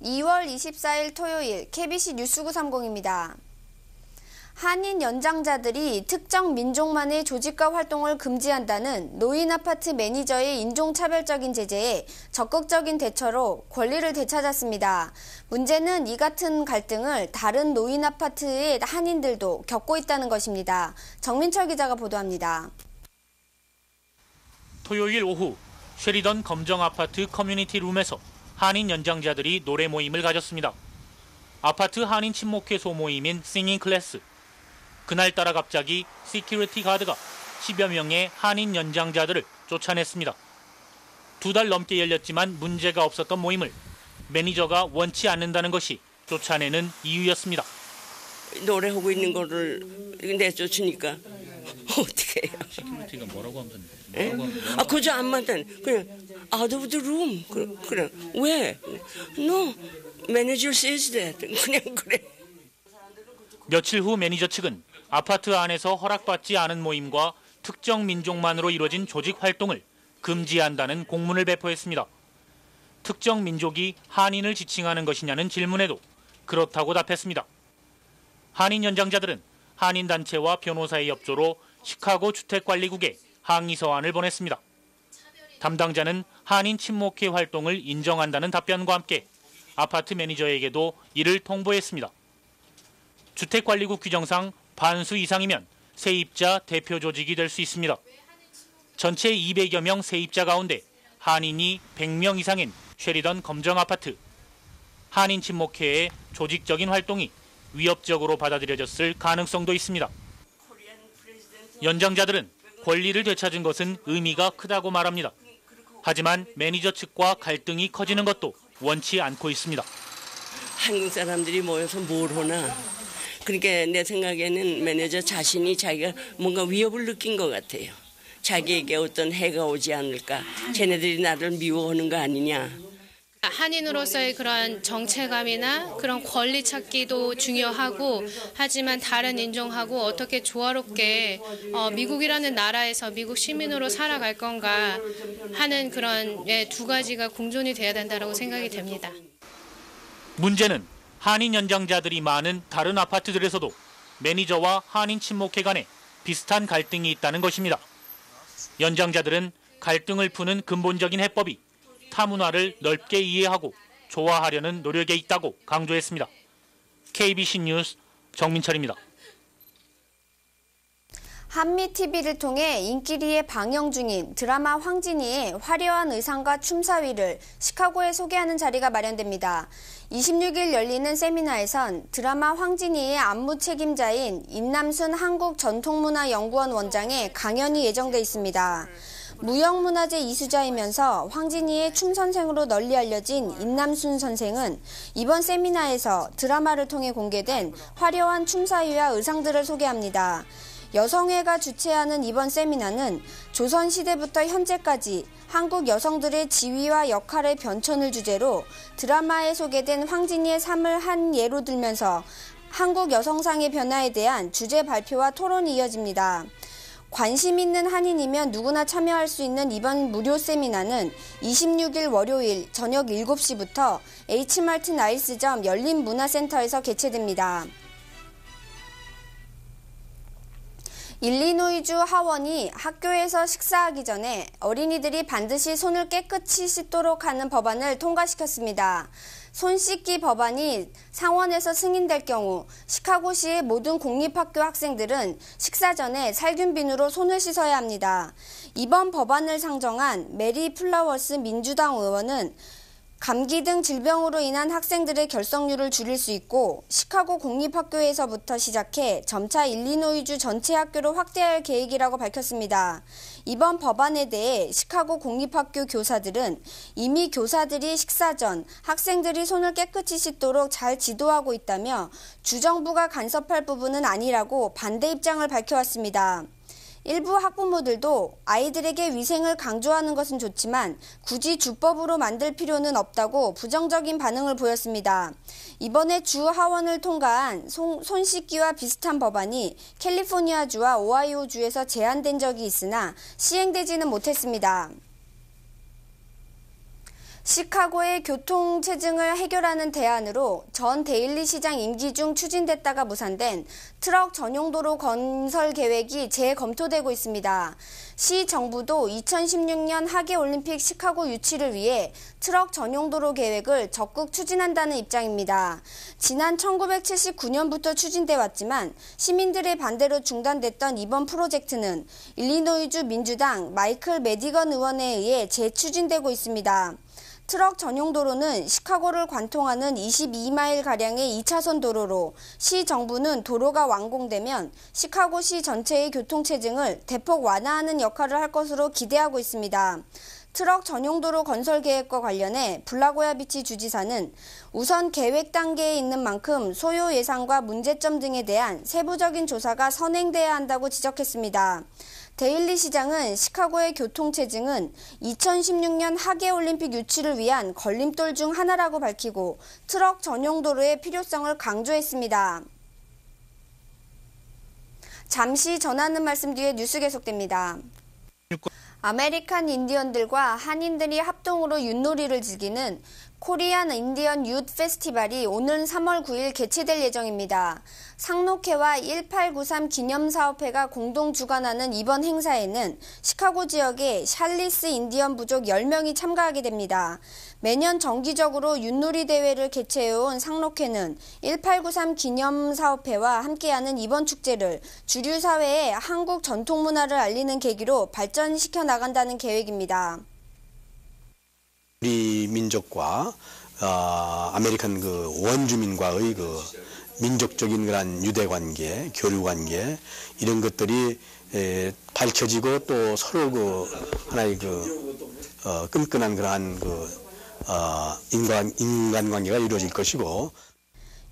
2월 24일 토요일 KBC 뉴스 930입니다. 한인 연장자들이 특정 민족만의 조직과 활동을 금지한다는 노인 아파트 매니저의 인종차별적인 제재에 적극적인 대처로 권리를 되찾았습니다. 문제는 이 같은 갈등을 다른 노인 아파트의 한인들도 겪고 있다는 것입니다. 정민철 기자가 보도합니다. 토요일 오후 쉐리던 검정 아파트 커뮤니티 룸에서 한인 연장자들이 노래 모임을 가졌습니다. 아파트 한인 친목회 소모임인 싱잉 클래스. 그날따라 갑자기 시큐리티 가드가 10여 명의 한인 연장자들을 쫓아냈습니다. 2달 넘게 열렸지만 문제가 없었던 모임을 매니저가 원치 않는다는 것이 쫓아내는 이유였습니다. 노래하고 있는 거를 내쫓으니까 어떻게 해요? 시큐리티가 뭐라고 하면 그저 안 맞다는 그냥 out of the room. 그래. 왜? No. Manager says that. 그냥 그래. 며칠 후 매니저 측은 아파트 안에서 허락받지 않은 모임과 특정 민족만으로 이루어진 조직 활동을 금지한다는 공문을 배포했습니다. 특정 민족이 한인을 지칭하는 것이냐는 질문에도 그렇다고 답했습니다. 한인 연장자들은 한인단체와 변호사의 협조로 시카고 주택관리국에 항의 서한을 보냈습니다. 담당자는 한인 친목회 활동을 인정한다는 답변과 함께 아파트 매니저에게도 이를 통보했습니다. 주택관리국 규정상 반수 이상이면 세입자 대표 조직이 될 수 있습니다. 전체 200여 명 세입자 가운데 한인이 100명 이상인 쉐리던 검정 아파트. 한인 친목회의 조직적인 활동이 위협적으로 받아들여졌을 가능성도 있습니다. 연장자들은 권리를 되찾은 것은 의미가 크다고 말합니다. 하지만 매니저 측과 갈등이 커지는 것도 원치 않고 있습니다. 한국 사람들이 모여서 뭘 하나. 그러니까 내 생각에는 매니저 자신이 자기가 뭔가 위협을 느낀 것 같아요. 자기에게 어떤 해가 오지 않을까. 쟤네들이 나를 미워하는 거 아니냐. 한인으로서의 그런 정체감이나 그런 권리 찾기도 중요하고 하지만 다른 인종하고 어떻게 조화롭게 미국이라는 나라에서 미국 시민으로 살아갈 건가 하는 그런 두 가지가 공존이 돼야 된다고 생각이 됩니다. 문제는 한인 연장자들이 많은 다른 아파트들에서도 매니저와 한인 친목회 간에 비슷한 갈등이 있다는 것입니다. 연장자들은 갈등을 푸는 근본적인 해법이 타문화를 넓게 이해하고 조화하려는 노력에 있다고 강조했습니다. KBC 뉴스 정민철입니다. 한미TV를 통해 인기리에 방영 중인 드라마 황진이의 화려한 의상과 춤사위를 시카고에 소개하는 자리가 마련됩니다. 26일 열리는 세미나에선 드라마 황진이의 안무 책임자인 임남순 한국전통문화연구원 원장의 강연이 예정돼 있습니다. 무형문화재 이수자이면서 황진이의 춤 선생으로 널리 알려진 임남순 선생은 이번 세미나에서 드라마를 통해 공개된 화려한 춤사위와 의상들을 소개합니다. 여성회가 주최하는 이번 세미나는 조선시대부터 현재까지 한국 여성들의 지위와 역할의 변천을 주제로 드라마에 소개된 황진이의 삶을 한 예로 들면서 한국 여성상의 변화에 대한 주제 발표와 토론이 이어집니다. 관심 있는 한인이면 누구나 참여할 수 있는 이번 무료 세미나는 26일 월요일 저녁 7시부터 H마트 나일스점 열린문화센터에서 개최됩니다. 일리노이주 하원이 학교에서 식사하기 전에 어린이들이 반드시 손을 깨끗이 씻도록 하는 법안을 통과시켰습니다. 손 씻기 법안이 상원에서 승인될 경우 시카고시의 모든 공립학교 학생들은 식사 전에 살균비누로 손을 씻어야 합니다. 이번 법안을 상정한 메리 플라워스 민주당 의원은 감기 등 질병으로 인한 학생들의 결석률을 줄일 수 있고 시카고 공립학교에서부터 시작해 점차 일리노이주 전체 학교로 확대할 계획이라고 밝혔습니다. 이번 법안에 대해 시카고 공립학교 교사들은 이미 교사들이 식사 전 학생들이 손을 깨끗이 씻도록 잘 지도하고 있다며 주정부가 간섭할 부분은 아니라고 반대 입장을 밝혀왔습니다. 일부 학부모들도 아이들에게 위생을 강조하는 것은 좋지만 굳이 주법으로 만들 필요는 없다고 부정적인 반응을 보였습니다. 이번에 주 하원을 통과한 손 씻기와 비슷한 법안이 캘리포니아주와 오하이오주에서 제안된 적이 있으나 시행되지는 못했습니다. 시카고의 교통체증을 해결하는 대안으로 전 데일리 시장 임기 중 추진됐다가 무산된 트럭 전용 도로 건설 계획이 재검토되고 있습니다. 시 정부도 2016년 하계올림픽 시카고 유치를 위해 트럭 전용 도로 계획을 적극 추진한다는 입장입니다. 지난 1979년부터 추진돼 왔지만 시민들의 반대로 중단됐던 이번 프로젝트는 일리노이주 민주당 마이클 매디건 의원에 의해 재추진되고 있습니다. 트럭 전용 도로는 시카고를 관통하는 22마일가량의 2차선 도로로 시 정부는 도로가 완공되면 시카고시 전체의 교통체증을 대폭 완화하는 역할을 할 것으로 기대하고 있습니다. 트럭 전용 도로 건설 계획과 관련해 블라고야비치 주지사는 우선 계획 단계에 있는 만큼 소요 예산과 문제점 등에 대한 세부적인 조사가 선행돼야 한다고 지적했습니다. 데일리 시장은 시카고의 교통체증은 2016년 하계올림픽 유치를 위한 걸림돌 중 하나라고 밝히고 트럭 전용 도로의 필요성을 강조했습니다. 잠시 전하는 말씀 뒤에 뉴스 계속됩니다. 아메리칸 인디언들과 한인들이 합동으로 윷놀이를 즐기는 코리안 인디언 윷 페스티벌이 오는 3월 9일 개최될 예정입니다. 상록회와 1893 기념사업회가 공동 주관하는 이번 행사에는 시카고 지역의 샬리스 인디언 부족 10명이 참가하게 됩니다. 매년 정기적으로 윷놀이 대회를 개최해온 상록회는 1893 기념사업회와 함께하는 이번 축제를 주류 사회에 한국 전통 문화를 알리는 계기로 발전시켜 나간다는 계획입니다. 우리 민족과 아메리칸 원주민과의 민족적인 그런 유대관계, 교류관계 이런 것들이 밝혀지고 또 서로 하나의 끈끈한 그러한 인간관계가 이루어질 것이고.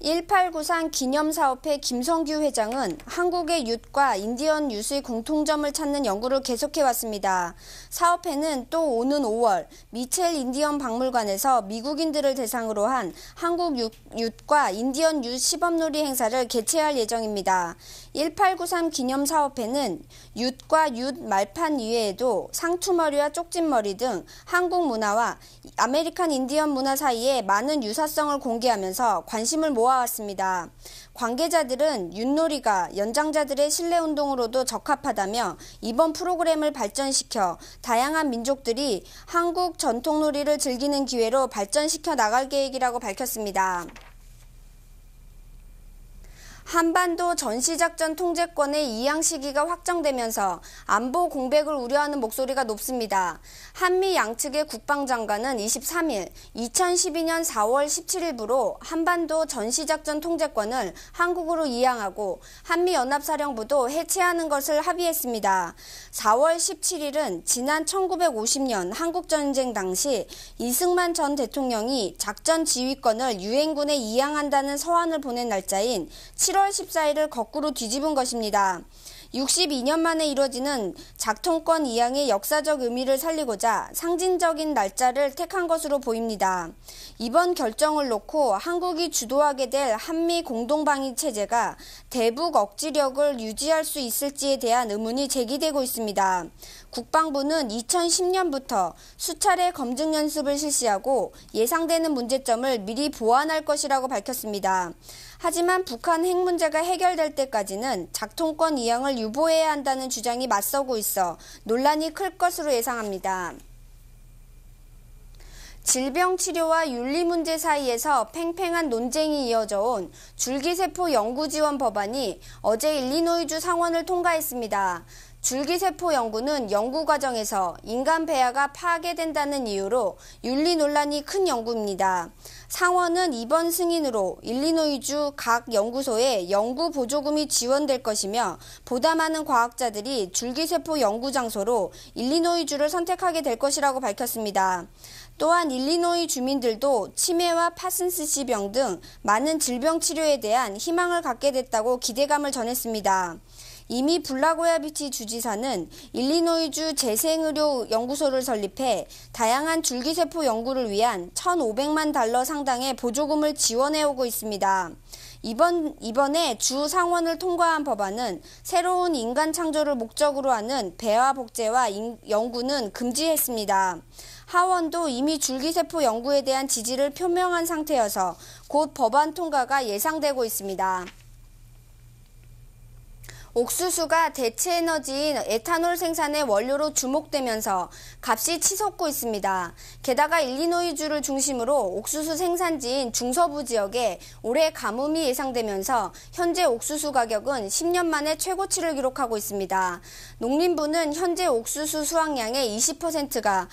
1893 기념사업회 김성규 회장은 한국의 윷과 인디언 윷의 공통점을 찾는 연구를 계속해왔습니다. 사업회는 또 오는 5월 미첼 인디언 박물관에서 미국인들을 대상으로 한 한국 윷과 인디언 윷 시범놀이 행사를 개최할 예정입니다. 1893 기념사업회는 윷과 윷 말판 이외에도 상투머리와 쪽집머리 등 한국 문화와 아메리칸 인디언 문화 사이에 많은 유사성을 공개하면서 관심을 모아왔습니다. 관계자들은 윷놀이가 연장자들의 실내운동으로도 적합하다며 이번 프로그램을 발전시켜 다양한 민족들이 한국 전통놀이를 즐기는 기회로 발전시켜 나갈 계획이라고 밝혔습니다. 한반도 전시작전 통제권의 이양 시기가 확정되면서 안보 공백을 우려하는 목소리가 높습니다. 한미 양측의 국방장관은 23일 2012년 4월 17일부로 한반도 전시작전 통제권을 한국으로 이양하고 한미연합사령부도 해체하는 것을 합의했습니다. 4월 17일은 지난 1950년 한국전쟁 당시 이승만 전 대통령이 작전 지휘권을 유엔군에 이양한다는 서한을 보낸 날짜인 7월 14일을 거꾸로 뒤집은 것입니다. 62년 만에 이뤄지는 작통권 이양의 역사적 의미를 살리고자 상징적인 날짜를 택한 것으로 보입니다. 이번 결정을 놓고 한국이 주도하게 될 한미 공동방위 체제가 대북 억지력을 유지할 수 있을지에 대한 의문이 제기되고 있습니다. 국방부는 2010년부터 수차례 검증 연습을 실시하고 예상되는 문제점을 미리 보완할 것이라고 밝혔습니다. 하지만 북한 핵 문제가 해결될 때까지는 작통권 이양을 유보해야 한다는 주장이 맞서고 있어 논란이 클 것으로 예상합니다. 질병 치료와 윤리 문제 사이에서 팽팽한 논쟁이 이어져 온 줄기세포 연구 지원 법안이 어제 일리노이주 상원을 통과했습니다. 줄기세포 연구는 연구 과정에서 인간 배아가 파괴된다는 이유로 윤리 논란이 큰 연구입니다. 상원은 이번 승인으로 일리노이주 각 연구소에 연구 보조금이 지원될 것이며 보다 많은 과학자들이 줄기세포 연구 장소로 일리노이주를 선택하게 될 것이라고 밝혔습니다. 또한 일리노이 주민들도 치매와 파슨스씨 병 등 많은 질병 치료에 대한 희망을 갖게 됐다고 기대감을 전했습니다. 이미 블라고야비치 주지사는 일리노이주 재생의료 연구소를 설립해 다양한 줄기세포 연구를 위한 1,500만 달러 상당의 보조금을 지원해오고 있습니다. 이번에 주 상원을 통과한 법안은 새로운 인간 창조를 목적으로 하는 배아 복제와 연구는 금지했습니다. 하원도 이미 줄기세포 연구에 대한 지지를 표명한 상태여서 곧 법안 통과가 예상되고 있습니다. 옥수수가 대체 에너지인 에탄올 생산의 원료로 주목되면서 값이 치솟고 있습니다. 게다가 일리노이주를 중심으로 옥수수 생산지인 중서부 지역에 올해 가뭄이 예상되면서 현재 옥수수 가격은 10년 만에 최고치를 기록하고 있습니다. 농림부는 현재 옥수수 수확량의 20%가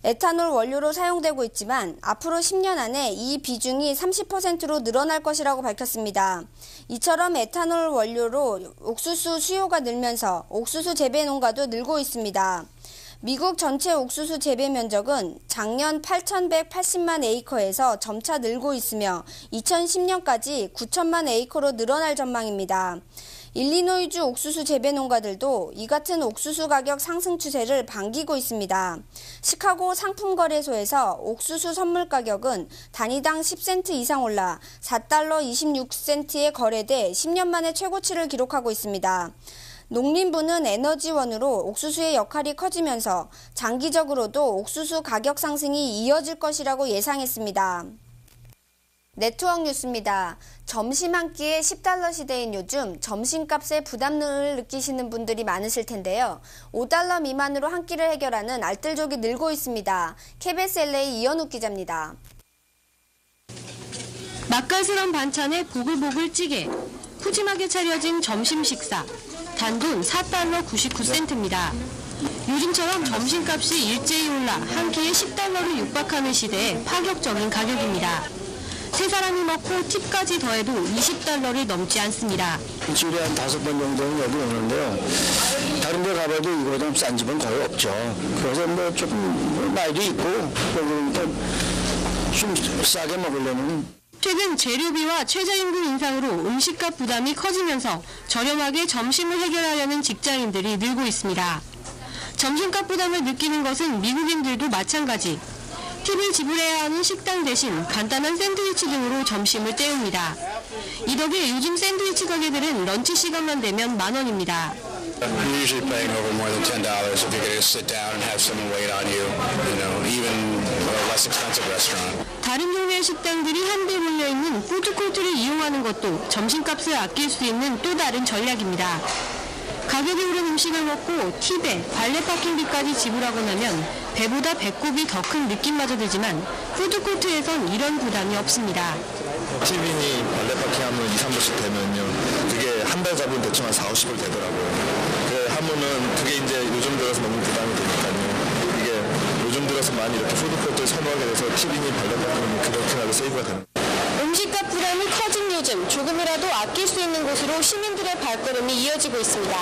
에탄올 원료로 사용되고 있지만 앞으로 10년 안에 이 비중이 30%로 늘어날 것이라고 밝혔습니다. 이처럼 에탄올 원료로 옥수수 수요가 늘면서 옥수수 재배 농가도 늘고 있습니다. 미국 전체 옥수수 재배 면적은 작년 8,180만 에이커에서 점차 늘고 있으며 2010년까지 9천만 에이커로 늘어날 전망입니다. 일리노이주 옥수수 재배 농가들도 이 같은 옥수수 가격 상승 추세를 반기고 있습니다. 시카고 상품거래소에서 옥수수 선물 가격은 단위당 10센트 이상 올라 $4 26센트에 거래돼 10년 만에 최고치를 기록하고 있습니다. 농림부는 에너지원으로 옥수수의 역할이 커지면서 장기적으로도 옥수수 가격 상승이 이어질 것이라고 예상했습니다. 네트워크 뉴스입니다. 점심 한 끼에 $10 시대인 요즘 점심값에 부담을 느끼시는 분들이 많으실 텐데요. $5 미만으로 한 끼를 해결하는 알뜰족이 늘고 있습니다. KBS LA 이현욱 기자입니다. 맛깔스런 반찬에 보글보글 찌개, 푸짐하게 차려진 점심 식사, 단돈 $4 99센트입니다. 요즘처럼 점심값이 일제히 올라 한 끼에 $10를 육박하는 시대에 파격적인 가격입니다. 세 사람이 먹고 팁까지 더해도 $20를 넘지 않습니다. 일주일에 한 5번 정도는 여기 오는데요. 다른 데 가봐도 이거보다 싼 집은 거의 없죠. 그래서 뭐 조금 나이도 있고 그러니까 좀 싸게 먹으려면. 최근 재료비와 최저임금 인상으로 음식값 부담이 커지면서 저렴하게 점심을 해결하려는 직장인들이 늘고 있습니다. 점심값 부담을 느끼는 것은 미국인들도 마찬가지. 팁을 지불해야 하는 식당 대신 간단한 샌드위치 등으로 점심을 때웁니다. 이 덕에 요즘 샌드위치 가게들은 런치 시간만 되면 $10,000입니다. You're usually paying over more than $10 if you're going to sit down and have someone wait on you, even a less expensive restaurant. 다른 종류의 식당들이 한데 몰려있는 푸드코트를 이용하는 것도 점심값을 아낄 수 있는 또 다른 전략입니다. 가격이 오른 음식을 먹고 팁에 발레 파킹비까지 지불하고 나면 배보다 배꼽이 더 큰 느낌마저 들지만 푸드코트에선 이런 부담이 없습니다. 팁이 발레 파킹하면 2, 3불씩 되면요. 그게 한 달 잡으면 대충 한 4, 50불 되더라고요. 그래 하면은 그게 이제 요즘 들어서 너무 부담이 되니까요. 이게 요즘 들어서 많이 이렇게 푸드코트를 선호하게 돼서 팁이니 발레 파킹이 그렇게라도 세이브가 되는 거예요. 음식값 부담이 커진 요즘 조금이라도 아낄 수 있는 곳으로 시민들의 발걸음이 이어지고 있습니다.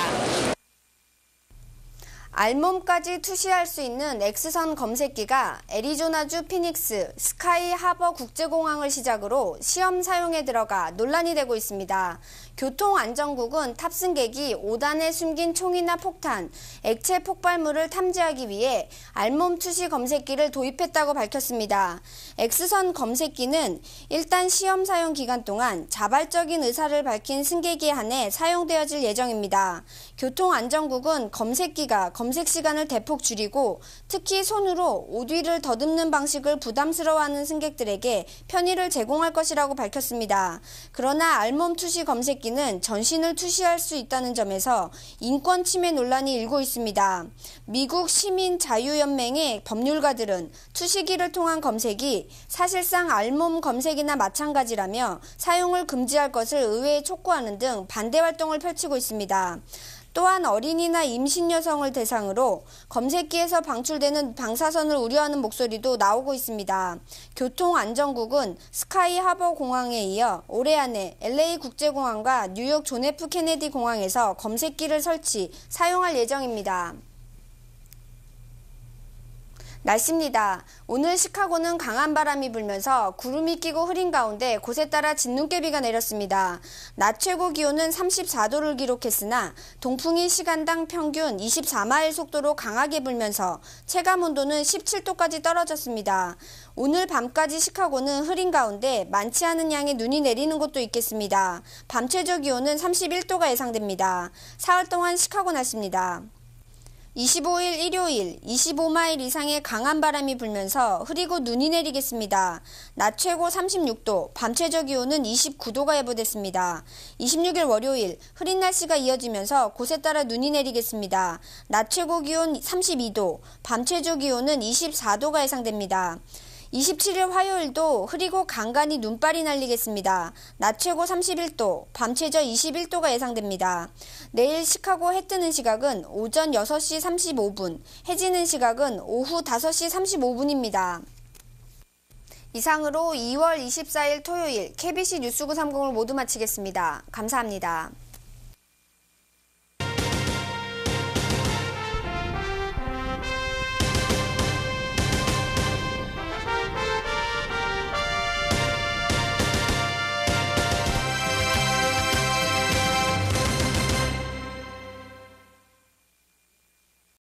알몸까지 투시할 수 있는 X선 검색기가 애리조나주 피닉스 스카이 하버 국제공항을 시작으로 시험 사용에 들어가 논란이 되고 있습니다. 교통안전국은 탑승객이 5단에 숨긴 총이나 폭탄, 액체 폭발물을 탐지하기 위해 알몸 투시 검색기를 도입했다고 밝혔습니다. X선 검색기는 일단 시험 사용 기간 동안 자발적인 의사를 밝힌 승객에 한해 사용되어질 예정입니다. 교통안전국은 검색기가 검색 시간을 대폭 줄이고 특히 손으로 옷 위를 더듬는 방식을 부담스러워하는 승객들에게 편의를 제공할 것이라고 밝혔습니다. 그러나 알몸 투시 검색기는 전신을 투시할 수 있다는 점에서 인권 침해 논란이 일고 있습니다. 미국 시민자유연맹의 법률가들은 투시기를 통한 검색이 사실상 알몸 검색이나 마찬가지라며 사용을 금지할 것을 의회에 촉구하는 등 반대 활동을 펼치고 있습니다. 또한 어린이나 임신 여성을 대상으로 검색기에서 방출되는 방사선을 우려하는 목소리도 나오고 있습니다. 교통안전국은 스카이 하버 공항에 이어 올해 안에 LA 국제공항과 뉴욕 존 F 케네디 공항에서 검색기를 설치, 사용할 예정입니다. 날씨입니다. 오늘 시카고는 강한 바람이 불면서 구름이 끼고 흐린 가운데 곳에 따라 진눈깨비가 내렸습니다. 낮 최고 기온은 34도를 기록했으나 동풍이 시간당 평균 24마일 속도로 강하게 불면서 체감 온도는 17도까지 떨어졌습니다. 오늘 밤까지 시카고는 흐린 가운데 많지 않은 양의 눈이 내리는 곳도 있겠습니다. 밤 최저 기온은 31도가 예상됩니다. 사흘 동안 시카고 날씨입니다. 25일 일요일 25마일 이상의 강한 바람이 불면서 흐리고 눈이 내리겠습니다. 낮 최고 36도, 밤 최저 기온은 29도가 예보됐습니다. 26일 월요일 흐린 날씨가 이어지면서 곳에 따라 눈이 내리겠습니다. 낮 최고 기온 32도, 밤 최저 기온은 24도가 예상됩니다. 27일 화요일도 흐리고 간간히 눈발이 날리겠습니다. 낮 최고 31도, 밤 최저 21도가 예상됩니다. 내일 시카고 해 뜨는 시각은 오전 6시 35분, 해 지는 시각은 오후 5시 35분입니다. 이상으로 2월 24일 토요일 KBC 뉴스 930을 모두 마치겠습니다. 감사합니다.